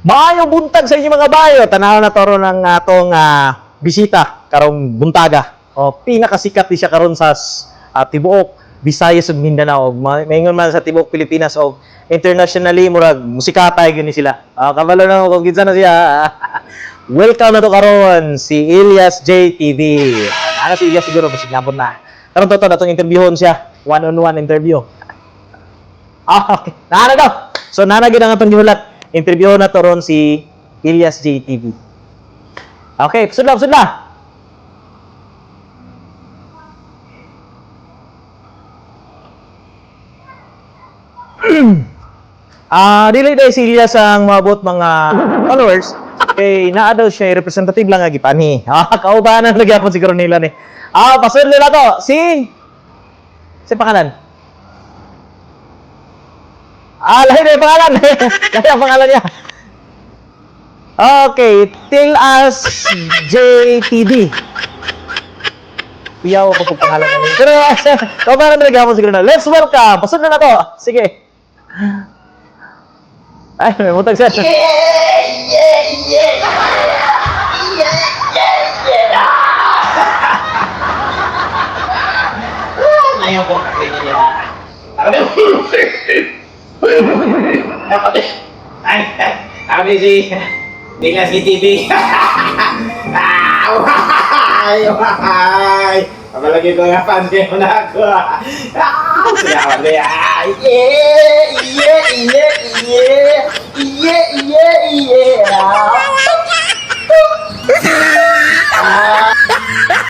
Maayong buntag sa inyo mga bayo. Tanaw na toro ng atong bisita karong buntaga. O pinakasikat di siya karon sa tibuok Visayas ug Mindanao. Maingon man sa tibuok Pilipinas o internationally murag musikatay gani sila. Kabalo na kung kinsa na siya. Welcome na to karon si Elias JTV. Ano si Elias siguro basig nabot na. Karon to natong interviewon siya. One-on-one interview. Okay. Nana daw. So nana gid ang atong gihulat. Interview na to ron si Elias JTV. Okay, sudla. Dili day si Elias ang mabot mga followers. Kay naa daw siya representative lang nga gipani. Kaubanan lagi ako siguro nila ni. Pasudlo na to. Si pangalan. Lahi na yung pangalan. Lahi ang pangalan niya. Okay, tell us JTV. Kuyaw ako kung pangalan niya. Pero, kaubanan na nagahapon siguro na. Let's welcome. Pasudlo na to. Sige. Ay, may mutag siya. Ayaw ko kainin niya. Kami si Elias JTV. Apalagi ko nga fans kayo na ako. Salamat na yan. Yeah.